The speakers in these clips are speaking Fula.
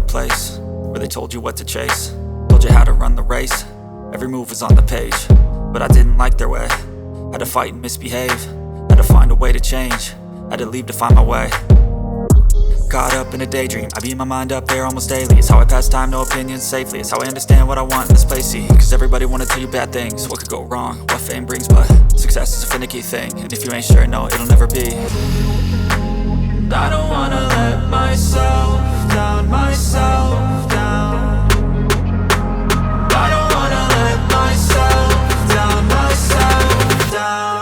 place where they told you what to chase, told you how to run the race. Every move was on the page, but I didn't like their way. Had to fight and misbehave, had to find a way to change, had to leave to find my way. Caught up in a daydream, I beat my mind up there almost daily. It's how I pass time, no opinions safely. It's how I understand what I want in this place, see. Cause everybody wanna tell you bad things, what could go wrong, what fame brings. But success is a finicky thing, and if you ain't sure, no, it'll never be. I don't wanna let myself down, myself down. I don't wanna let myself down, myself down.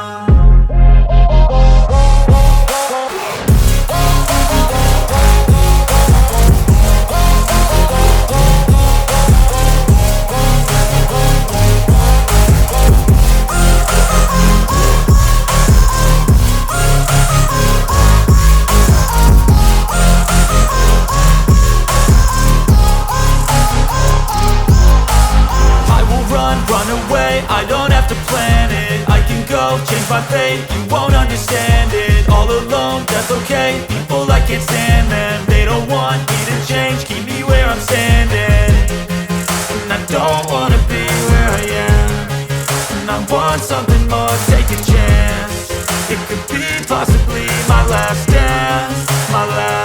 Run away, I don't have to plan it. I can go, change my fate, you won't understand it. All alone, that's okay, people I can't stand them. They don't want me to change, keep me where I'm standing. And I don't wanna be where I am, and I want something more, take a chance. It could be possibly my last dance, my last